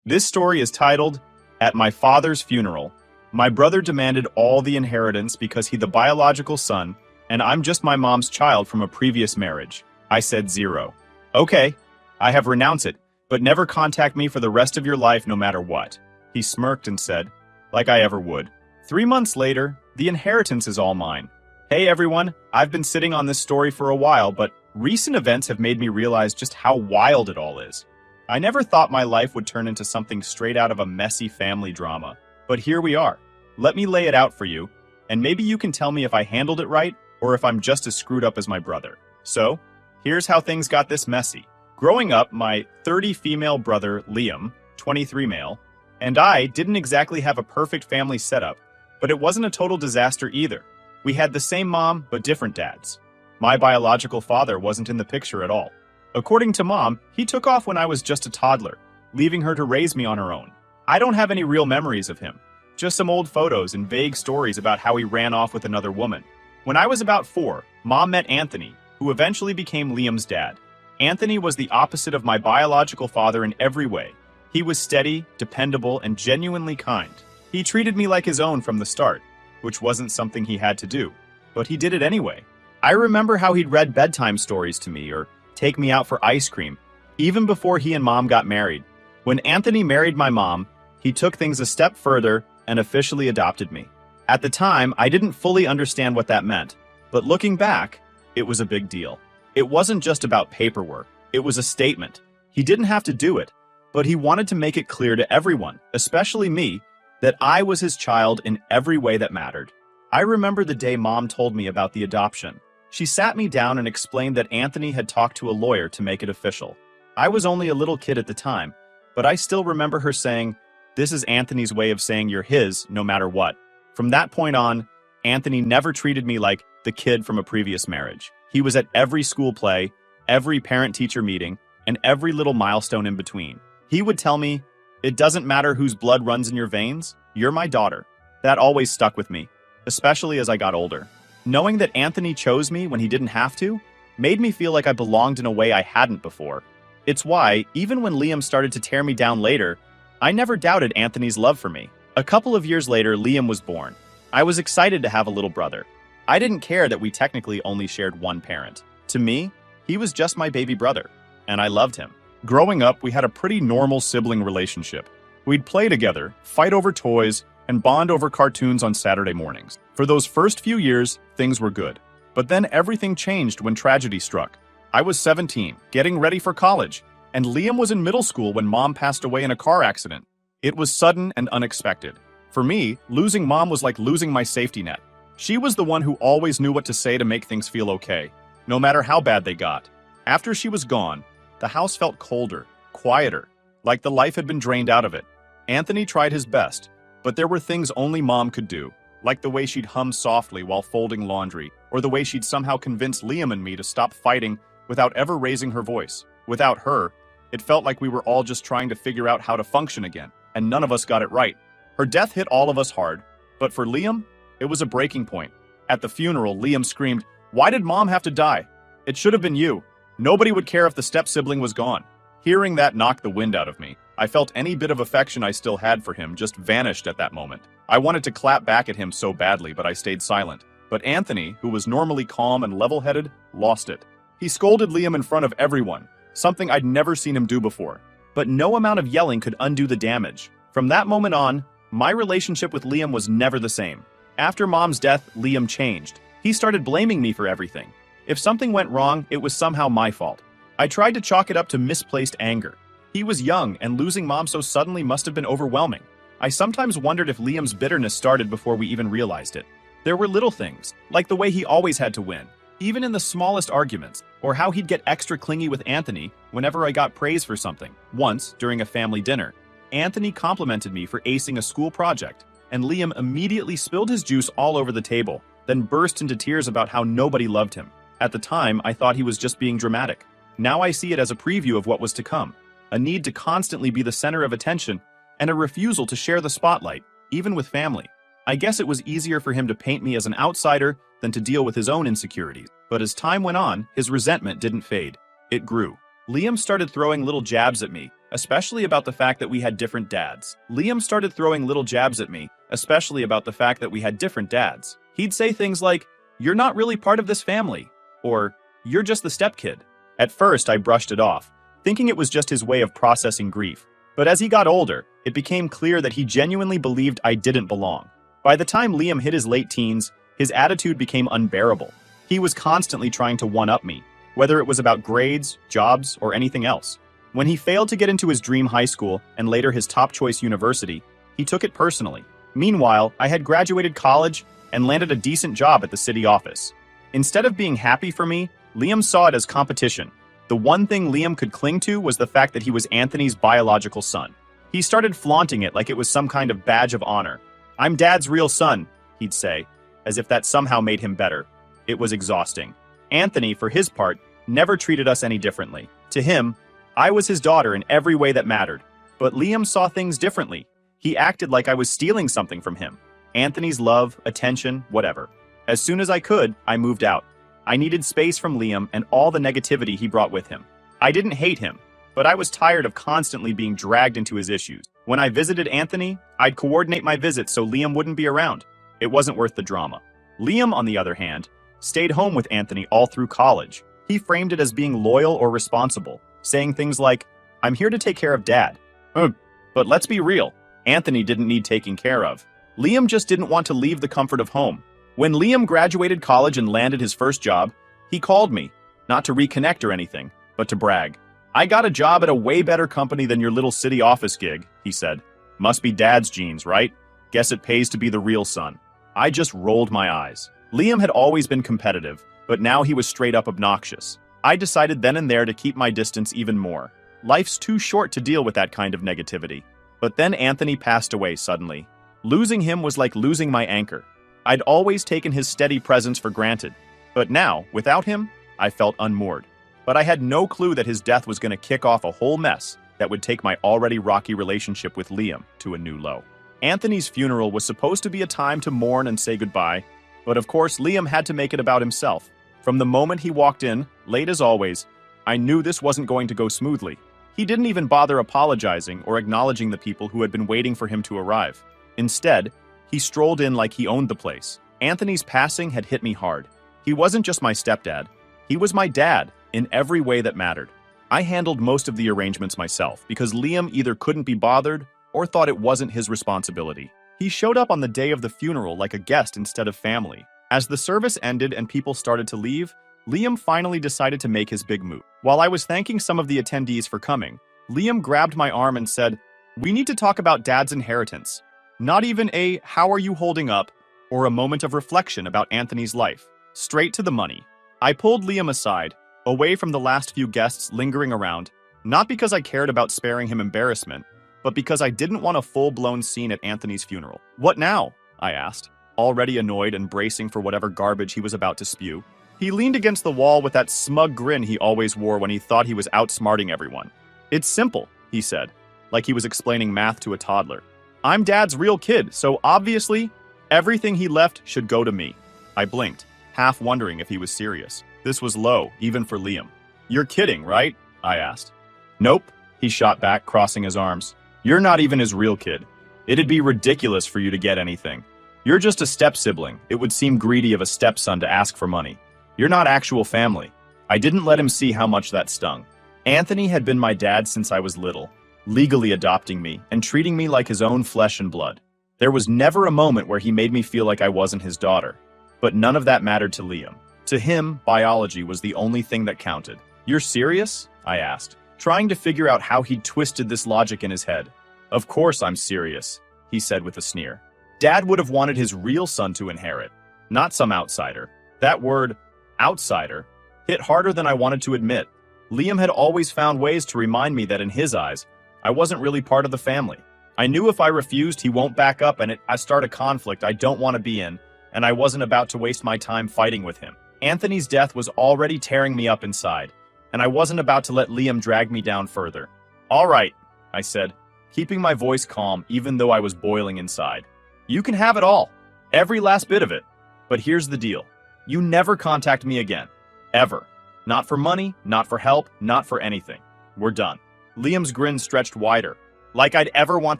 This story is titled, At My Father's Funeral. My brother demanded all the inheritance because he's the biological son, and I'm just my mom's child from a previous marriage. I said zero. Okay, I have renounced it, but never contact me for the rest of your life no matter what. He smirked and said, like I ever would. 3 months later, the inheritance is all mine. Hey everyone, I've been sitting on this story for a while, but recent events have made me realize just how wild it all is. I never thought my life would turn into something straight out of a messy family drama, but here we are. Let me lay it out for you, and maybe you can tell me if I handled it right or if I'm just as screwed up as my brother. So, here's how things got this messy. Growing up, my 30 female brother, Liam, 23 male, and I didn't exactly have a perfect family setup, but it wasn't a total disaster either. We had the same mom, but different dads. My biological father wasn't in the picture at all. According to Mom, he took off when I was just a toddler, leaving her to raise me on her own. I don't have any real memories of him, just some old photos and vague stories about how he ran off with another woman. When I was about 4, Mom met Anthony, who eventually became Liam's dad. Anthony was the opposite of my biological father in every way. He was steady, dependable, and genuinely kind. He treated me like his own from the start, which wasn't something he had to do, but he did it anyway. I remember how he'd read bedtime stories to me or take me out for ice cream, even before he and Mom got married. When Anthony married my mom, he took things a step further and officially adopted me. At the time, I didn't fully understand what that meant, but looking back, it was a big deal. It wasn't just about paperwork, it was a statement. He didn't have to do it, but he wanted to make it clear to everyone, especially me, that I was his child in every way that mattered. I remember the day Mom told me about the adoption. She sat me down and explained that Anthony had talked to a lawyer to make it official. I was only a little kid at the time, but I still remember her saying, "This is Anthony's way of saying you're his no matter what." From that point on, Anthony never treated me like the kid from a previous marriage. He was at every school play, every parent-teacher meeting, and every little milestone in between. He would tell me, "It doesn't matter whose blood runs in your veins, you're my daughter." That always stuck with me, especially as I got older. Knowing that Anthony chose me when he didn't have to, made me feel like I belonged in a way I hadn't before. It's why, even when Liam started to tear me down later, I never doubted Anthony's love for me. A couple of years later, Liam was born. I was excited to have a little brother. I didn't care that we technically only shared one parent. To me, he was just my baby brother, and I loved him. Growing up, we had a pretty normal sibling relationship. We'd play together, fight over toys, and bond over cartoons on Saturday mornings. For those first few years, things were good. But then everything changed when tragedy struck. I was 17, getting ready for college, and Liam was in middle school when Mom passed away in a car accident. It was sudden and unexpected. For me, losing Mom was like losing my safety net. She was the one who always knew what to say to make things feel okay, no matter how bad they got. After she was gone, the house felt colder, quieter, like the life had been drained out of it. Anthony tried his best, but there were things only Mom could do, like the way she'd hum softly while folding laundry, or the way she'd somehow convince Liam and me to stop fighting without ever raising her voice. Without her, it felt like we were all just trying to figure out how to function again, and none of us got it right. Her death hit all of us hard, but for Liam, it was a breaking point. At the funeral, Liam screamed, "Why did Mom have to die? It should have been you. Nobody would care if the step-sibling was gone." Hearing that knocked the wind out of me. I felt any bit of affection I still had for him just vanished at that moment. I wanted to clap back at him so badly, but I stayed silent. But Anthony, who was normally calm and level-headed, lost it. He scolded Liam in front of everyone, something I'd never seen him do before. But no amount of yelling could undo the damage. From that moment on, my relationship with Liam was never the same. After Mom's death, Liam changed. He started blaming me for everything. If something went wrong, it was somehow my fault. I tried to chalk it up to misplaced anger. He was young, and losing Mom so suddenly must have been overwhelming. I sometimes wondered if Liam's bitterness started before we even realized it. There were little things, like the way he always had to win, even in the smallest arguments, or how he'd get extra clingy with Anthony whenever I got praise for something. Once, during a family dinner, Anthony complimented me for acing a school project, and Liam immediately spilled his juice all over the table, then burst into tears about how nobody loved him. At the time, I thought he was just being dramatic. Now I see it as a preview of what was to come. A need to constantly be the center of attention, and a refusal to share the spotlight, even with family. I guess it was easier for him to paint me as an outsider than to deal with his own insecurities. But as time went on, his resentment didn't fade. It grew. Liam started throwing little jabs at me, especially about the fact that we had different dads. Liam started throwing little jabs at me, especially about the fact that we had different dads. He'd say things like, "You're not really part of this family," or "You're just the stepkid." At first, I brushed it off, thinking it was just his way of processing grief. But as he got older, it became clear that he genuinely believed I didn't belong. By the time Liam hit his late teens, his attitude became unbearable. He was constantly trying to one-up me, whether it was about grades, jobs, or anything else. When he failed to get into his dream high school and later his top-choice university, he took it personally. Meanwhile, I had graduated college and landed a decent job at the city office. Instead of being happy for me, Liam saw it as competition. The one thing Liam could cling to was the fact that he was Anthony's biological son. He started flaunting it like it was some kind of badge of honor. "I'm Dad's real son," he'd say, as if that somehow made him better. It was exhausting. Anthony, for his part, never treated us any differently. To him, I was his daughter in every way that mattered. But Liam saw things differently. He acted like I was stealing something from him. Anthony's love, attention, whatever. As soon as I could, I moved out. I needed space from Liam and all the negativity he brought with him. I didn't hate him, but I was tired of constantly being dragged into his issues. When I visited Anthony, I'd coordinate my visits so Liam wouldn't be around. It wasn't worth the drama. Liam, on the other hand, stayed home with Anthony all through college. He framed it as being loyal or responsible, saying things like, "I'm here to take care of Dad." But let's be real, Anthony didn't need taking care of. Liam just didn't want to leave the comfort of home. When Liam graduated college and landed his first job, he called me, not to reconnect or anything, but to brag. "I got a job at a way better company than your little city office gig," he said. "Must be Dad's genes, right? Guess it pays to be the real son." I just rolled my eyes. Liam had always been competitive, but now he was straight up obnoxious. I decided then and there to keep my distance even more. Life's too short to deal with that kind of negativity. But then Anthony passed away suddenly. Losing him was like losing my anchor. I'd always taken his steady presence for granted. But now, without him, I felt unmoored. But I had no clue that his death was going to kick off a whole mess that would take my already rocky relationship with Liam to a new low. Anthony's funeral was supposed to be a time to mourn and say goodbye, but of course Liam had to make it about himself. From the moment he walked in, late as always, I knew this wasn't going to go smoothly. He didn't even bother apologizing or acknowledging the people who had been waiting for him to arrive. Instead, he strolled in like he owned the place. Anthony's passing had hit me hard. He wasn't just my stepdad. He was my dad in every way that mattered. I handled most of the arrangements myself because Liam either couldn't be bothered or thought it wasn't his responsibility. He showed up on the day of the funeral like a guest instead of family. As the service ended and people started to leave, Liam finally decided to make his big move. While I was thanking some of the attendees for coming, Liam grabbed my arm and said, "We need to talk about Dad's inheritance. Not even a 'how are you holding up' or a moment of reflection about Anthony's life. Straight to the money." I pulled Liam aside, away from the last few guests lingering around, not because I cared about sparing him embarrassment, but because I didn't want a full-blown scene at Anthony's funeral. "What now?" I asked, already annoyed and bracing for whatever garbage he was about to spew. He leaned against the wall with that smug grin he always wore when he thought he was outsmarting everyone. "It's simple," he said, like he was explaining math to a toddler. "I'm Dad's real kid, so obviously, everything he left should go to me." I blinked, half wondering if he was serious. This was low, even for Liam. "You're kidding, right?" I asked. "Nope," he shot back, crossing his arms. "You're not even his real kid. It'd be ridiculous for you to get anything. You're just a step-sibling. It would seem greedy of a stepson to ask for money. You're not actual family." I didn't let him see how much that stung. Anthony had been my dad since I was little, legally adopting me and treating me like his own flesh and blood. There was never a moment where he made me feel like I wasn't his daughter. But none of that mattered to Liam. To him, biology was the only thing that counted. "You're serious?" I asked, trying to figure out how he'd twisted this logic in his head. "Of course I'm serious," he said with a sneer. Dad would have wanted his real son to inherit, not some outsider. That word, outsider, hit harder than I wanted to admit. Liam had always found ways to remind me that in his eyes, I wasn't really part of the family. I knew if I refused, he won't back up and I'd start a conflict I don't want to be in, and I wasn't about to waste my time fighting with him. Anthony's death was already tearing me up inside, and I wasn't about to let Liam drag me down further. "All right," I said, keeping my voice calm even though I was boiling inside. "You can have it all, every last bit of it. But here's the deal. You never contact me again. Ever. Not for money, not for help, not for anything. We're done." Liam's grin stretched wider. Like I'd ever want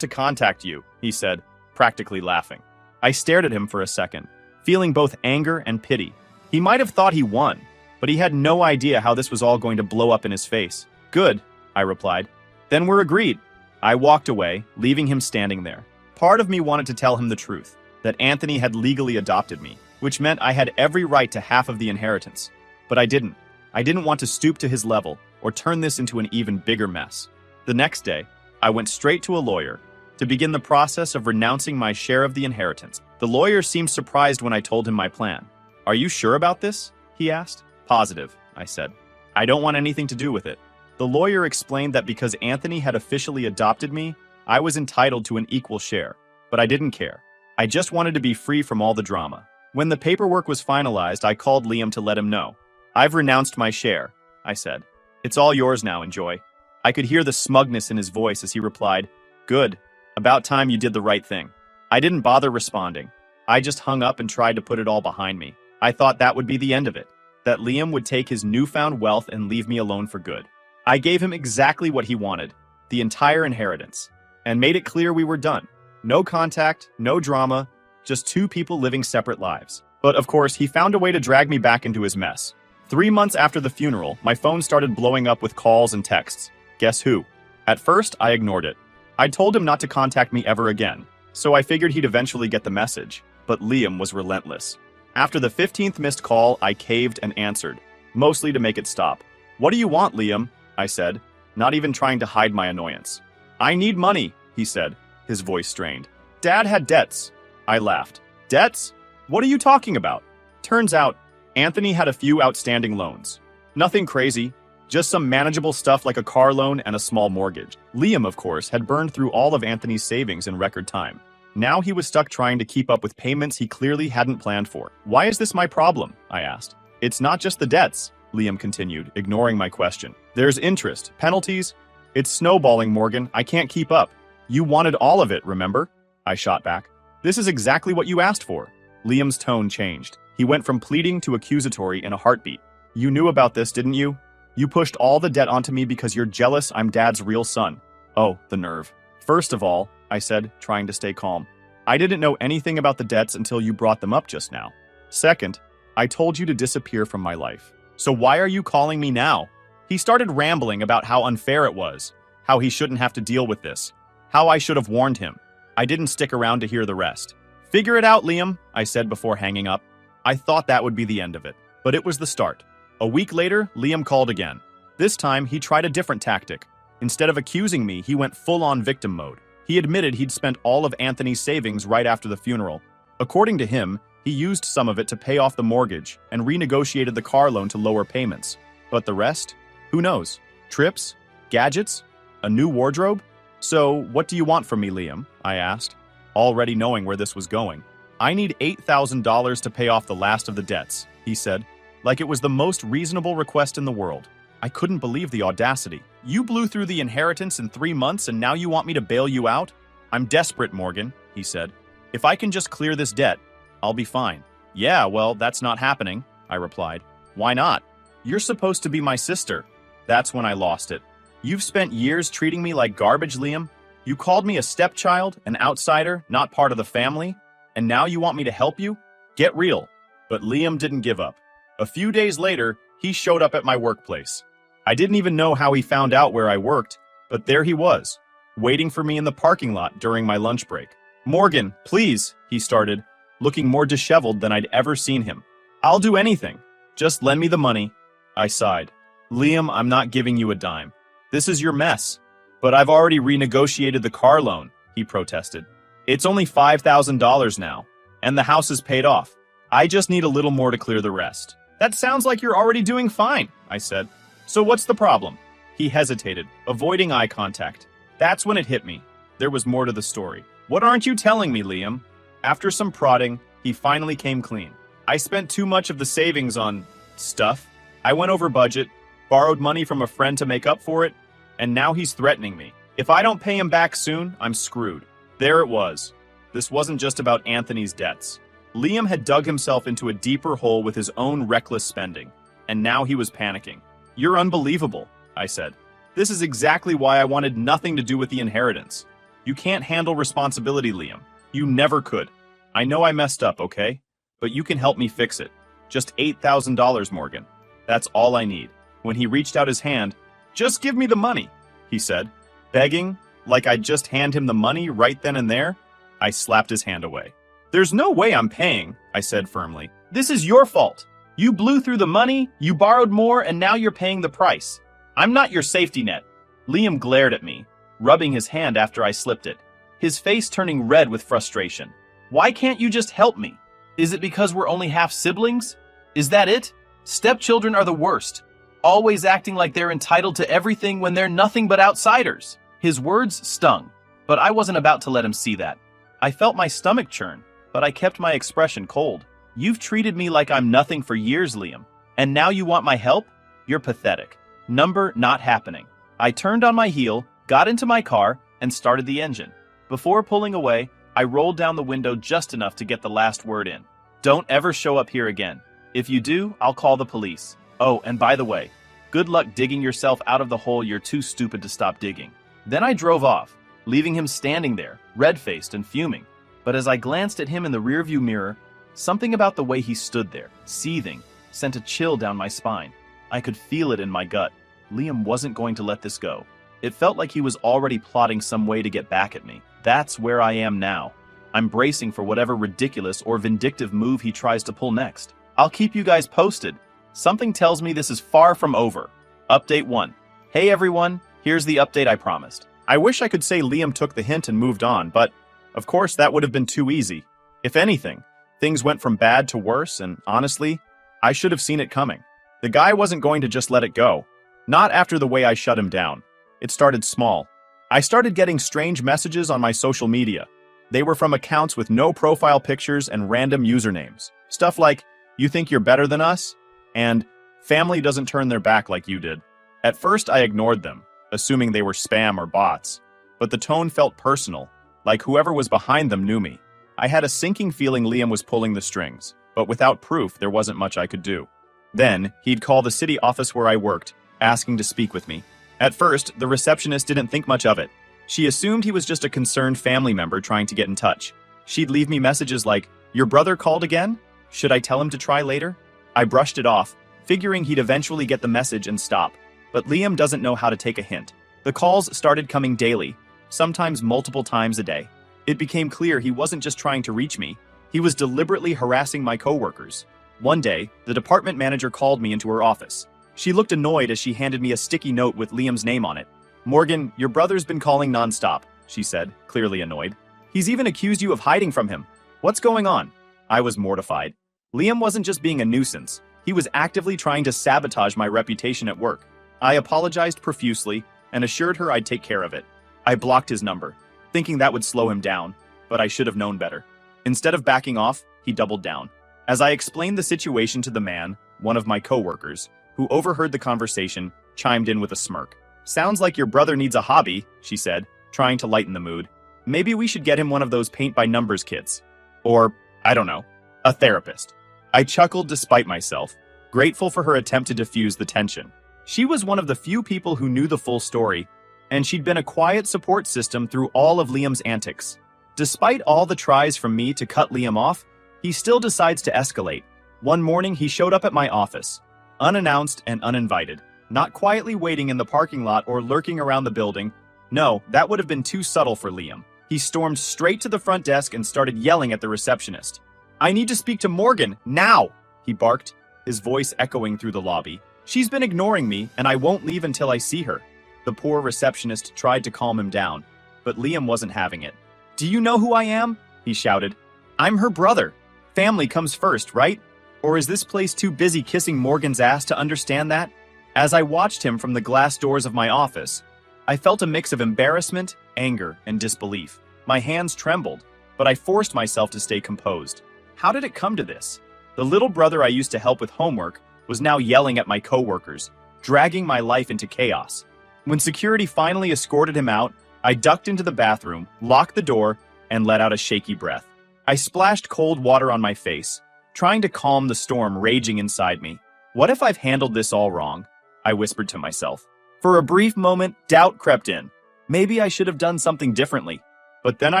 to contact you, he said, practically laughing. I stared at him for a second, feeling both anger and pity. He might have thought he won, but he had no idea how this was all going to blow up in his face. Good, I replied. Then we're agreed. I walked away, leaving him standing there. Part of me wanted to tell him the truth, that Anthony had legally adopted me, which meant I had every right to half of the inheritance. But I didn't. I didn't want to stoop to his level or turn this into an even bigger mess. The next day, I went straight to a lawyer to begin the process of renouncing my share of the inheritance. The lawyer seemed surprised when I told him my plan. Are you sure about this? He asked. Positive, I said. I don't want anything to do with it. The lawyer explained that because Anthony had officially adopted me, I was entitled to an equal share, but I didn't care. I just wanted to be free from all the drama. When the paperwork was finalized, I called Liam to let him know. I've renounced my share, I said. It's all yours now, enjoy. I could hear the smugness in his voice as he replied, Good. About time you did the right thing. I didn't bother responding. I just hung up and tried to put it all behind me. I thought that would be the end of it, that Liam would take his newfound wealth and leave me alone for good. I gave him exactly what he wanted, the entire inheritance, and made it clear we were done. No contact, no drama, just two people living separate lives. But of course, he found a way to drag me back into his mess. 3 months after the funeral, my phone started blowing up with calls and texts. Guess who? At first, I ignored it. I told him not to contact me ever again, so I figured he'd eventually get the message. But Liam was relentless. After the 15th missed call, I caved and answered, mostly to make it stop. What do you want, Liam? I said, not even trying to hide my annoyance. I need money, he said, his voice strained. Dad had debts. I laughed. Debts? What are you talking about? Turns out, Anthony had a few outstanding loans. Nothing crazy, just some manageable stuff like a car loan and a small mortgage. Liam, of course, had burned through all of Anthony's savings in record time. Now he was stuck trying to keep up with payments he clearly hadn't planned for. Why is this my problem? I asked. It's not just the debts, Liam continued, ignoring my question. There's interest, penalties. It's snowballing, Morgan. I can't keep up. You wanted all of it, remember? I shot back. This is exactly what you asked for. Liam's tone changed. He went from pleading to accusatory in a heartbeat. You knew about this, didn't you? You pushed all the debt onto me because you're jealous I'm Dad's real son. Oh, the nerve. First of all, I said, trying to stay calm, I didn't know anything about the debts until you brought them up just now. Second, I told you to disappear from my life. So why are you calling me now? He started rambling about how unfair it was, how he shouldn't have to deal with this, how I should have warned him. I didn't stick around to hear the rest. Figure it out, Liam, I said before hanging up. I thought that would be the end of it, but it was the start. A week later, Liam called again. This time, he tried a different tactic. Instead of accusing me, he went full-on victim mode. He admitted he'd spent all of Anthony's savings right after the funeral. According to him, he used some of it to pay off the mortgage and renegotiated the car loan to lower payments. But the rest? Who knows? Trips? Gadgets? A new wardrobe? So, what do you want from me, Liam? I asked, already knowing where this was going. I need $8,000 to pay off the last of the debts, he said, like it was the most reasonable request in the world. I couldn't believe the audacity. You blew through the inheritance in 3 months and now you want me to bail you out? I'm desperate, Morgan, he said. If I can just clear this debt, I'll be fine. Yeah, well, that's not happening, I replied. Why not? You're supposed to be my sister. That's when I lost it. You've spent years treating me like garbage, Liam. You called me a stepchild, an outsider, not part of the family, and now you want me to help you? Get real. But Liam didn't give up. A few days later, he showed up at my workplace. I didn't even know how he found out where I worked, but there he was, waiting for me in the parking lot during my lunch break. Morgan, please, he started, looking more disheveled than I'd ever seen him. I'll do anything. Just lend me the money. I sighed. Liam, I'm not giving you a dime. This is your mess. But I've already renegotiated the car loan, he protested. It's only $5,000 now, and the house is paid off. I just need a little more to clear the rest. That sounds like you're already doing fine, I said. So what's the problem? He hesitated, avoiding eye contact. That's when it hit me. There was more to the story. What aren't you telling me, Liam? After some prodding, he finally came clean. I spent too much of the savings on stuff. I went over budget, borrowed money from a friend to make up for it, and now he's threatening me. If I don't pay him back soon, I'm screwed. There it was. This wasn't just about Anthony's debts. Liam had dug himself into a deeper hole with his own reckless spending, and now he was panicking. You're unbelievable, I said. This is exactly why I wanted nothing to do with the inheritance. You can't handle responsibility, Liam. You never could. I know I messed up, okay? But you can help me fix it. Just $8,000, Morgan. That's all I need. When he reached out his hand, "Just give me the money," he said, begging, like I'd just hand him the money right then and there. I slapped his hand away. "There's no way I'm paying," I said firmly. "This is your fault. You blew through the money, you borrowed more, and now you're paying the price. I'm not your safety net." Liam glared at me, rubbing his hand after I slipped it, his face turning red with frustration. "Why can't you just help me? Is it because we're only half siblings? Is that it? Stepchildren are the worst, always acting like they're entitled to everything when they're nothing but outsiders." His words stung, but I wasn't about to let him see that. I felt my stomach churn, but I kept my expression cold. "You've treated me like I'm nothing for years, Liam, and now you want my help? You're pathetic. Number not happening." I turned on my heel, got into my car, and started the engine. Before pulling away, I rolled down the window just enough to get the last word in. "Don't ever show up here again. If you do, I'll call the police. Oh, and by the way, good luck digging yourself out of the hole you're too stupid to stop digging." Then I drove off, leaving him standing there, red-faced and fuming. But as I glanced at him in the rearview mirror, something about the way he stood there, seething, sent a chill down my spine. I could feel it in my gut. Liam wasn't going to let this go. It felt like he was already plotting some way to get back at me. That's where I am now. I'm bracing for whatever ridiculous or vindictive move he tries to pull next. I'll keep you guys posted. Something tells me this is far from over. Update 1. Hey everyone, here's the update I promised. I wish I could say Liam took the hint and moved on, but of course that would have been too easy. If anything, things went from bad to worse, and honestly, I should have seen it coming. The guy wasn't going to just let it go. Not after the way I shut him down. It started small. I started getting strange messages on my social media. They were from accounts with no profile pictures and random usernames. Stuff like, "You think you're better than us?" and "Family doesn't turn their back like you did." At first I ignored them, assuming they were spam or bots. But the tone felt personal, like whoever was behind them knew me. I had a sinking feeling Liam was pulling the strings, but without proof there wasn't much I could do. Then, he'd call the city office where I worked, asking to speak with me. At first, the receptionist didn't think much of it. She assumed he was just a concerned family member trying to get in touch. She'd leave me messages like, "Your brother called again? Should I tell him to try later?" I brushed it off, figuring he'd eventually get the message and stop. But Liam doesn't know how to take a hint. The calls started coming daily, sometimes multiple times a day. It became clear he wasn't just trying to reach me, he was deliberately harassing my coworkers. One day, the department manager called me into her office. She looked annoyed as she handed me a sticky note with Liam's name on it. "Morgan, your brother's been calling nonstop," she said, clearly annoyed. "He's even accused you of hiding from him. What's going on?" I was mortified. Liam wasn't just being a nuisance. He was actively trying to sabotage my reputation at work. I apologized profusely and assured her I'd take care of it. I blocked his number, thinking that would slow him down, but I should have known better. Instead of backing off, he doubled down. As I explained the situation to the man, one of my coworkers, who overheard the conversation, chimed in with a smirk. "Sounds like your brother needs a hobby," she said, trying to lighten the mood. "Maybe we should get him one of those paint-by-numbers kits. Or, I don't know, a therapist." I chuckled despite myself, grateful for her attempt to diffuse the tension. She was one of the few people who knew the full story, and she'd been a quiet support system through all of Liam's antics. Despite all the tries from me to cut Liam off, he still decides to escalate. One morning he showed up at my office, unannounced and uninvited, not quietly waiting in the parking lot or lurking around the building. No, that would have been too subtle for Liam. He stormed straight to the front desk and started yelling at the receptionist. "I need to speak to Morgan, now!" he barked, his voice echoing through the lobby. "She's been ignoring me, and I won't leave until I see her." The poor receptionist tried to calm him down, but Liam wasn't having it. "Do you know who I am?" he shouted. "I'm her brother. Family comes first, right? Or is this place too busy kissing Morgan's ass to understand that?" As I watched him from the glass doors of my office, I felt a mix of embarrassment, anger, and disbelief. My hands trembled, but I forced myself to stay composed. How did it come to this? The little brother I used to help with homework was now yelling at my coworkers, dragging my life into chaos. When security finally escorted him out, I ducked into the bathroom, locked the door, and let out a shaky breath. I splashed cold water on my face, trying to calm the storm raging inside me. What if I've handled this all wrong? I whispered to myself. For a brief moment, doubt crept in. Maybe I should have done something differently. But then I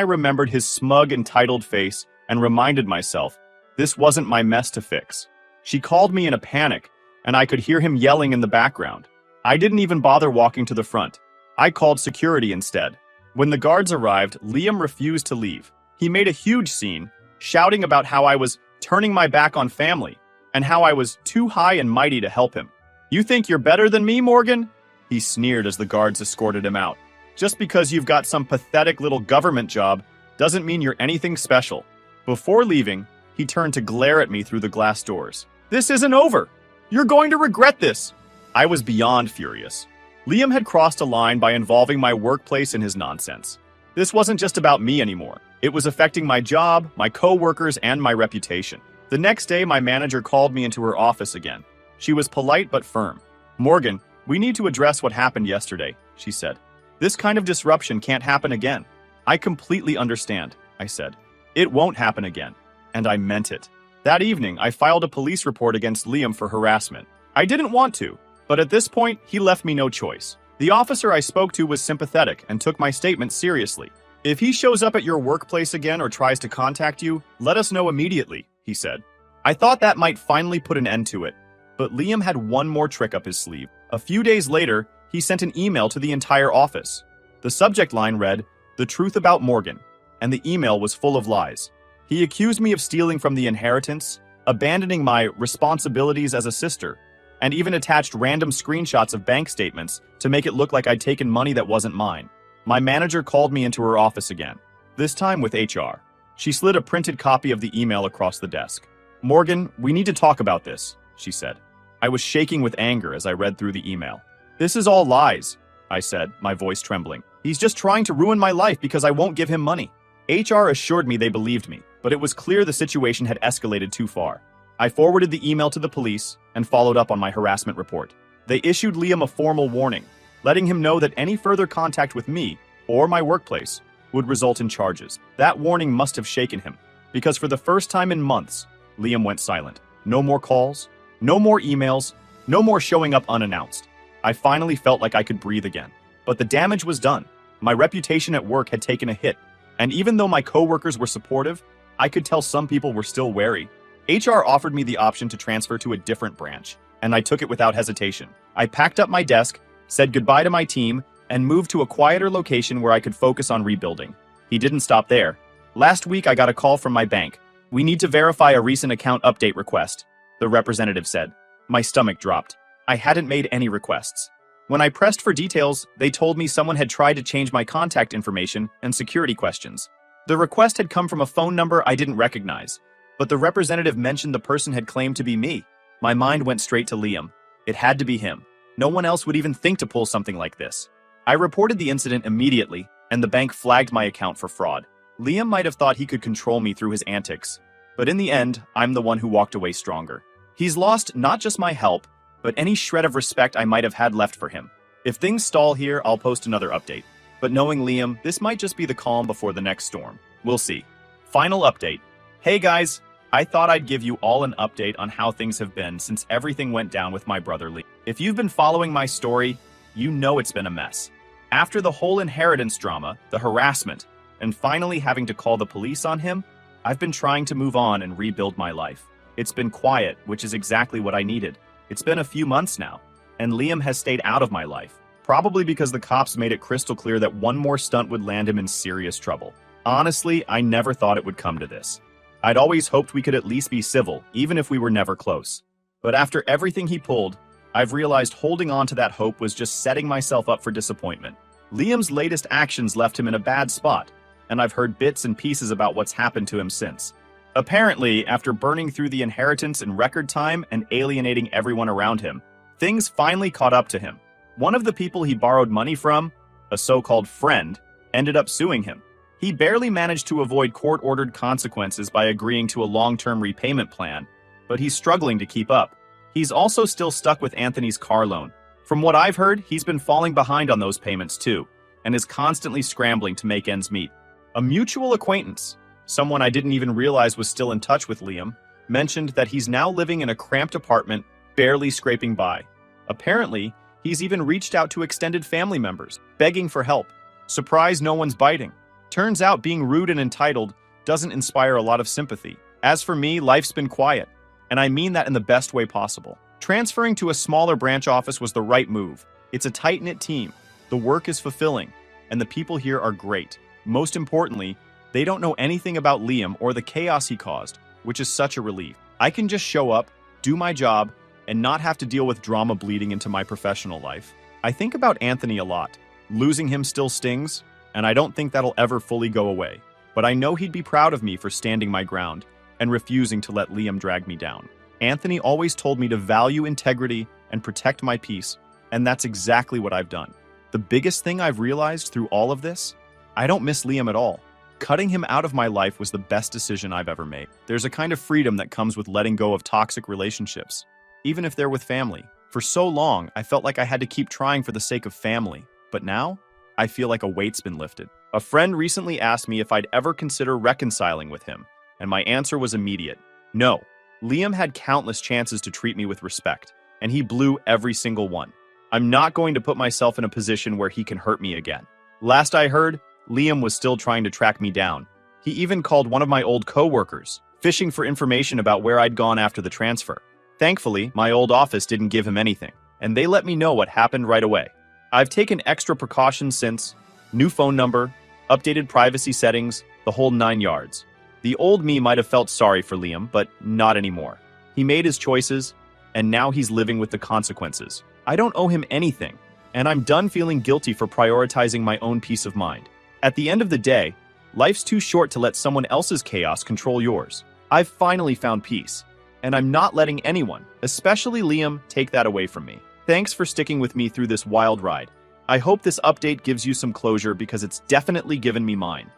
remembered his smug, entitled face and reminded myself, this wasn't my mess to fix. She called me in a panic, and I could hear him yelling in the background. I didn't even bother walking to the front. I called security instead. When the guards arrived, Liam refused to leave. He made a huge scene, shouting about how I was turning my back on family, and how I was too high and mighty to help him. You think you're better than me, Morgan? He sneered as the guards escorted him out. Just because you've got some pathetic little government job doesn't mean you're anything special. Before leaving, he turned to glare at me through the glass doors. This isn't over. You're going to regret this. I was beyond furious. Liam had crossed a line by involving my workplace in his nonsense. This wasn't just about me anymore. It was affecting my job, my co-workers, and my reputation. The next day, my manager called me into her office again. She was polite but firm. Morgan, we need to address what happened yesterday, she said. This kind of disruption can't happen again. I completely understand, I said. It won't happen again. And I meant it. That evening, I filed a police report against Liam for harassment. I didn't want to, but at this point, he left me no choice. The officer I spoke to was sympathetic and took my statement seriously. If he shows up at your workplace again or tries to contact you, let us know immediately, he said. I thought that might finally put an end to it. But Liam had one more trick up his sleeve. A few days later, he sent an email to the entire office. The subject line read, "The truth about Morgan," and the email was full of lies. He accused me of stealing from the inheritance, abandoning my responsibilities as a sister, and even attached random screenshots of bank statements to make it look like I'd taken money that wasn't mine. My manager called me into her office again, this time with HR. She slid a printed copy of the email across the desk. Morgan, we need to talk about this, she said. I was shaking with anger as I read through the email. This is all lies, I said, my voice trembling. He's just trying to ruin my life because I won't give him money. HR assured me they believed me, but it was clear the situation had escalated too far. I forwarded the email to the police and followed up on my harassment report. They issued Liam a formal warning, letting him know that any further contact with me or my workplace would result in charges. That warning must have shaken him, because for the first time in months, Liam went silent. No more calls, no more emails, no more showing up unannounced. I finally felt like I could breathe again. But the damage was done. My reputation at work had taken a hit, and even though my coworkers were supportive, I could tell some people were still wary. HR offered me the option to transfer to a different branch, and I took it without hesitation. I packed up my desk, said goodbye to my team, and moved to a quieter location where I could focus on rebuilding. He didn't stop there. Last week, I got a call from my bank. We need to verify a recent account update request, the representative said. My stomach dropped. I hadn't made any requests. When I pressed for details, they told me someone had tried to change my contact information and security questions. The request had come from a phone number I didn't recognize, but the representative mentioned the person had claimed to be me. My mind went straight to Liam. It had to be him. No one else would even think to pull something like this. I reported the incident immediately, and the bank flagged my account for fraud. Liam might have thought he could control me through his antics, but in the end, I'm the one who walked away stronger. He's lost not just my help, but any shred of respect I might have had left for him. If things stall here, I'll post another update. But knowing Liam, this might just be the calm before the next storm. We'll see. Final update. Hey guys, I thought I'd give you all an update on how things have been since everything went down with my brother Lee. If you've been following my story, you know it's been a mess. After the whole inheritance drama, the harassment, and finally having to call the police on him, I've been trying to move on and rebuild my life. It's been quiet, which is exactly what I needed. It's been a few months now, and Liam has stayed out of my life, probably because the cops made it crystal clear that one more stunt would land him in serious trouble. Honestly, I never thought it would come to this. I'd always hoped we could at least be civil, even if we were never close. But after everything he pulled, I've realized holding on to that hope was just setting myself up for disappointment. Liam's latest actions left him in a bad spot, and I've heard bits and pieces about what's happened to him since. Apparently, after burning through the inheritance in record time and alienating everyone around him, things finally caught up to him. One of the people he borrowed money from, a so-called friend, ended up suing him. He barely managed to avoid court-ordered consequences by agreeing to a long-term repayment plan, but he's struggling to keep up. He's also still stuck with Anthony's car loan. From what I've heard, he's been falling behind on those payments too, and is constantly scrambling to make ends meet. A mutual acquaintance, someone I didn't even realize was still in touch with Liam, mentioned that he's now living in a cramped apartment, barely scraping by. Apparently, He's even reached out to extended family members, begging for help. Surprise, no one's biting. Turns out being rude and entitled doesn't inspire a lot of sympathy. As for me, life's been quiet, and I mean that in the best way possible. Transferring to a smaller branch office was the right move. It's a tight-knit team, the work is fulfilling, and the people here are great. Most importantly, they don't know anything about Liam or the chaos he caused, which is such a relief. I can just show up, do my job, and not have to deal with drama bleeding into my professional life. I think about Anthony a lot. Losing him still stings, and I don't think that'll ever fully go away. But I know he'd be proud of me for standing my ground and refusing to let Liam drag me down. Anthony always told me to value integrity and protect my peace, and that's exactly what I've done. The biggest thing I've realized through all of this, I don't miss Liam at all. Cutting him out of my life was the best decision I've ever made. There's a kind of freedom that comes with letting go of toxic relationships, even if they're with family. For so long, I felt like I had to keep trying for the sake of family, but now, I feel like a weight's been lifted. A friend recently asked me if I'd ever consider reconciling with him, and my answer was immediate. No. Liam had countless chances to treat me with respect, and he blew every single one. I'm not going to put myself in a position where he can hurt me again. Last I heard, Liam was still trying to track me down. He even called one of my old co-workers, fishing for information about where I'd gone after the transfer. Thankfully, my old office didn't give him anything, and they let me know what happened right away. I've taken extra precautions since: new phone number, updated privacy settings, the whole 9 yards. The old me might have felt sorry for Liam, but not anymore. He made his choices, and now he's living with the consequences. I don't owe him anything, and I'm done feeling guilty for prioritizing my own peace of mind. At the end of the day, life's too short to let someone else's chaos control yours. I've finally found peace, and I'm not letting anyone, especially Liam, take that away from me. Thanks for sticking with me through this wild ride. I hope this update gives you some closure because it's definitely given me mine.